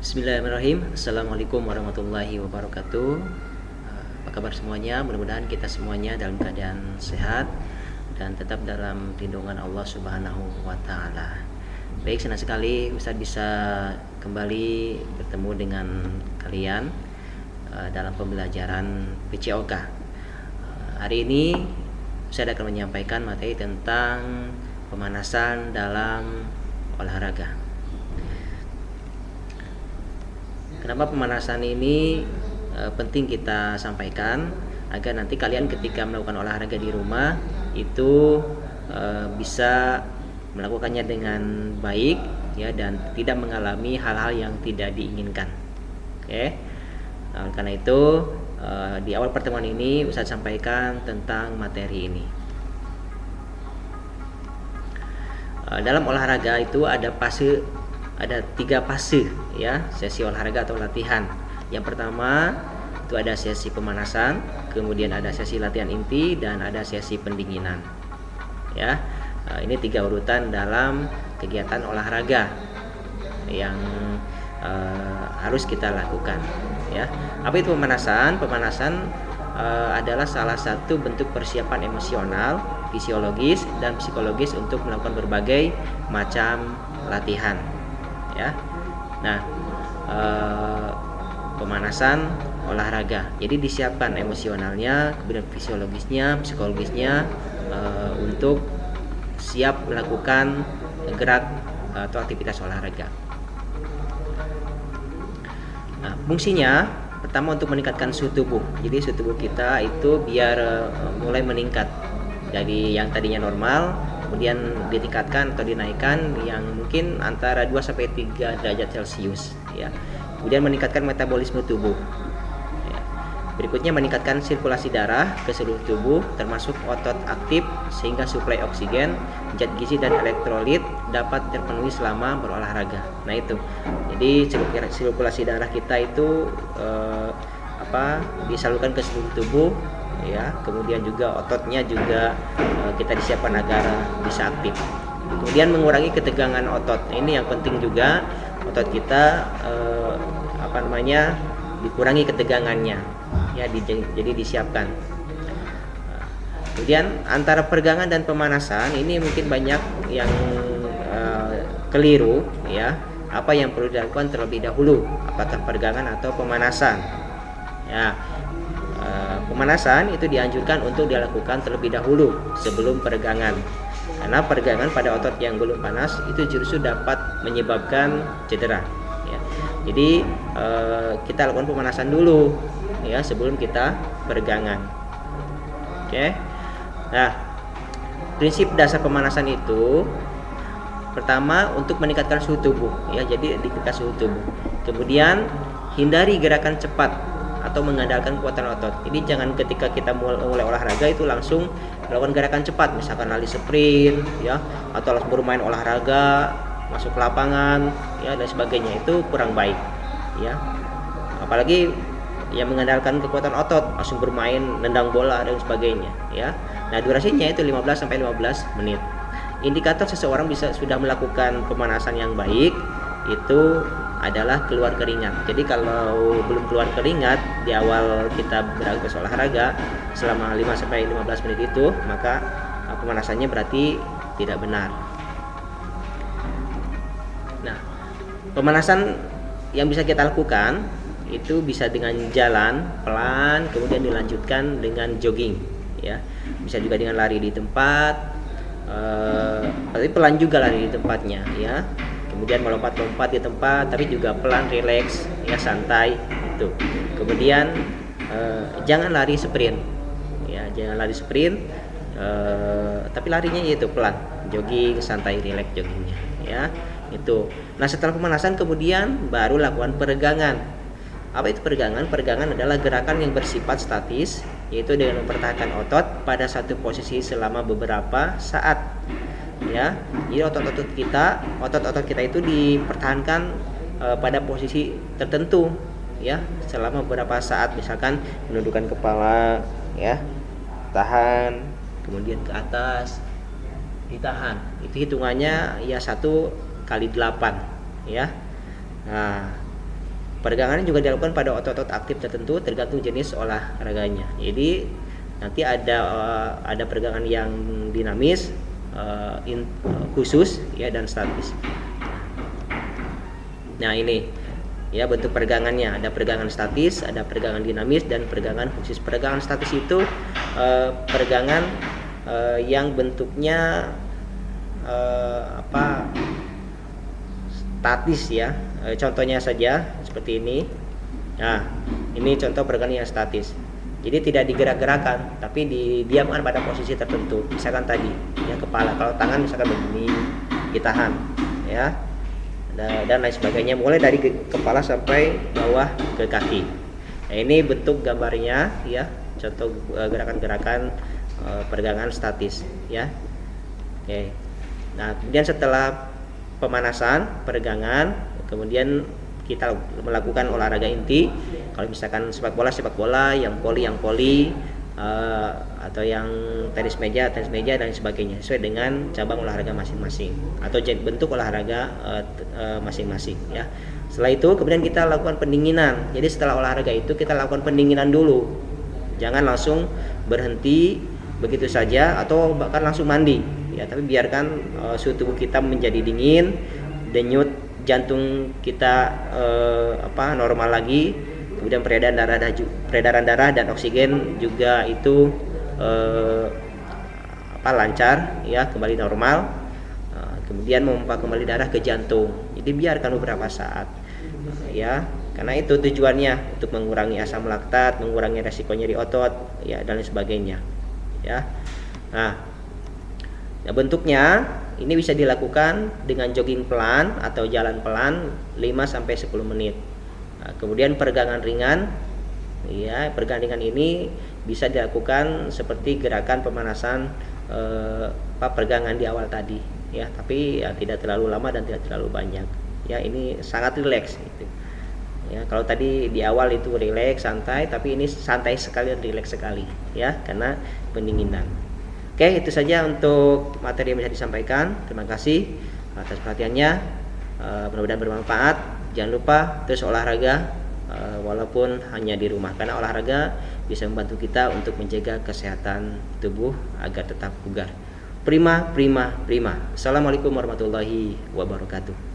Bismillahirrahmanirrahim. Assalamualaikum warahmatullahi wabarakatuh. Apa kabar semuanya? Mudah-mudahan kita semuanya dalam keadaan sehat dan tetap dalam lindungan Allah Subhanahu wa taala. Baik, senang sekali Ustadz bisa kembali bertemu dengan kalian dalam pembelajaran PCOK. Hari ini saya akan menyampaikan materi tentang pemanasan dalam olahraga. Kenapa pemanasan ini penting kita sampaikan agar nanti kalian ketika melakukan olahraga di rumah itu bisa melakukannya dengan baik ya, dan tidak mengalami hal-hal yang tidak diinginkan. Oke. Nah, karena itu di awal pertemuan ini Ustaz sampaikan tentang materi ini. Dalam olahraga itu ada 3 fase ya, sesi olahraga atau latihan. Yang pertama itu ada sesi pemanasan, kemudian ada sesi latihan inti, dan ada sesi pendinginan ya. Ini 3 urutan dalam kegiatan olahraga yang harus kita lakukan ya. Apa itu pemanasan? Pemanasan adalah salah satu bentuk persiapan emosional, fisiologis, dan psikologis untuk melakukan berbagai macam latihan ya. Nah, pemanasan olahraga, jadi disiapkan emosionalnya, kemudian fisiologisnya, psikologisnya untuk siap melakukan gerak atau aktivitas olahraga. Nah, fungsinya pertama untuk meningkatkan suhu tubuh. Jadi suhu tubuh kita itu biar mulai meningkat dari yang tadinya normal, kemudian ditingkatkan atau dinaikkan yang mungkin antara 2-3 derajat Celcius ya. Kemudian meningkatkan metabolisme tubuh ya. Berikutnya meningkatkan sirkulasi darah ke seluruh tubuh termasuk otot aktif sehingga suplai oksigen, zat gizi, dan elektrolit dapat terpenuhi selama berolahraga. Nah itu, jadi sirkulasi darah kita itu disalurkan ke seluruh tubuh ya. Kemudian juga ototnya juga kita disiapkan agar bisa aktif. Kemudian mengurangi ketegangan otot. Ini yang penting juga, otot kita dikurangi ketegangannya ya, jadi disiapkan. Kemudian antara peregangan dan pemanasan ini mungkin banyak yang keliru ya. Apa yang perlu dilakukan terlebih dahulu, apakah peregangan atau pemanasan ya. Pemanasan itu dianjurkan untuk dilakukan terlebih dahulu sebelum peregangan, karena peregangan pada otot yang belum panas itu justru dapat menyebabkan cedera ya. Jadi kita lakukan pemanasan dulu ya sebelum kita peregangan. Oke. Nah, prinsip dasar pemanasan itu pertama untuk meningkatkan suhu tubuh ya, jadi meningkatkan suhu tubuh. Kemudian hindari gerakan cepat atau mengandalkan kekuatan otot. Ini jangan ketika kita mulai olahraga itu langsung melakukan gerakan cepat, misalkan lari sprint ya, atau langsung bermain olahraga, masuk ke lapangan ya, dan sebagainya. Itu kurang baik ya. Apalagi yang mengandalkan kekuatan otot, langsung bermain nendang bola dan sebagainya ya. Nah, durasinya itu 15-15 menit. Indikator seseorang sudah melakukan pemanasan yang baik itu adalah keluar keringat. Jadi kalau belum keluar keringat di awal kita beraktivitas olahraga selama 5-15 menit itu, maka pemanasannya berarti tidak benar. Nah, pemanasan yang bisa kita lakukan itu bisa dengan jalan pelan, kemudian dilanjutkan dengan jogging ya. Bisa juga dengan lari di tempat, tapi pelan juga lari di tempatnya ya. Kemudian melompat-lompat di tempat, tapi juga pelan, rileks ya, santai itu. Kemudian jangan lari sprint ya, jangan lari sprint, tapi larinya yaitu pelan, jogging, santai, rileks joggingnya ya itu. Nah, setelah pemanasan kemudian baru lakukan peregangan. Apa itu peregangan? Peregangan adalah gerakan yang bersifat statis, yaitu dengan mempertahankan otot pada satu posisi selama beberapa saat ya. Jadi otot-otot kita itu dipertahankan pada posisi tertentu ya selama beberapa saat. Misalkan menundukkan kepala ya, tahan, kemudian ke atas, ditahan. Itu hitungannya ya 1 kali 8 ya. Nah, Peregangan juga dilakukan pada otot-otot aktif tertentu tergantung jenis olahraganya. Jadi nanti ada peregangan yang dinamis, khusus ya, dan statis. Nah ini ya bentuk peregangannya, ada peregangan statis, ada peregangan dinamis, dan peregangan khusus. Peregangan statis itu peregangan yang bentuknya statis ya. Contohnya saja seperti ini. Nah, ini contoh peregangan yang statis. Jadi tidak digerak-gerakan, tapi didiamkan pada posisi tertentu. Misalkan tadi, ya kepala. Kalau tangan misalkan begini, ditahan, ya, dan lain sebagainya. Mulai dari kepala sampai bawah ke kaki. Nah, ini bentuk gambarnya, ya, contoh gerakan-gerakan peregangan statis, ya. Oke. Nah, kemudian setelah pemanasan, peregangan, kemudian kita melakukan olahraga inti. Kalau misalkan sepak bola, yang poli, atau yang tenis meja dan sebagainya, sesuai dengan cabang olahraga masing-masing atau bentuk olahraga masing-masing ya. Setelah itu kemudian kita lakukan pendinginan. Jadi setelah olahraga itu kita lakukan pendinginan dulu. Jangan langsung berhenti begitu saja atau bahkan langsung mandi ya, tapi biarkan suhu tubuh kita menjadi dingin, denyut jantung kita normal lagi, kemudian peredaran darah dan oksigen juga itu lancar ya, kembali normal. Kemudian memompa kembali darah ke jantung. Jadi biarkan beberapa saat ya, karena itu tujuannya untuk mengurangi asam laktat, mengurangi resiko nyeri otot ya, dan lain sebagainya ya. Nah, bentuknya ini bisa dilakukan dengan jogging pelan atau jalan pelan 5-10 menit. Nah, kemudian peregangan ringan ya, peregangan ringan ini bisa dilakukan seperti gerakan pemanasan peregangan di awal tadi ya, tapi ya, tidak terlalu lama dan tidak terlalu banyak ya. Ini sangat rileks gitu. Ya, kalau tadi di awal itu rileks santai, tapi ini santai sekali dan rileks sekali ya, karena pendinginan. Oke, itu saja untuk materi yang bisa disampaikan. Terima kasih atas perhatiannya. Mudah-mudahan bermanfaat. Jangan lupa terus olahraga walaupun hanya di rumah, karena olahraga bisa membantu kita untuk menjaga kesehatan tubuh agar tetap bugar. Prima. Assalamualaikum warahmatullahi wabarakatuh.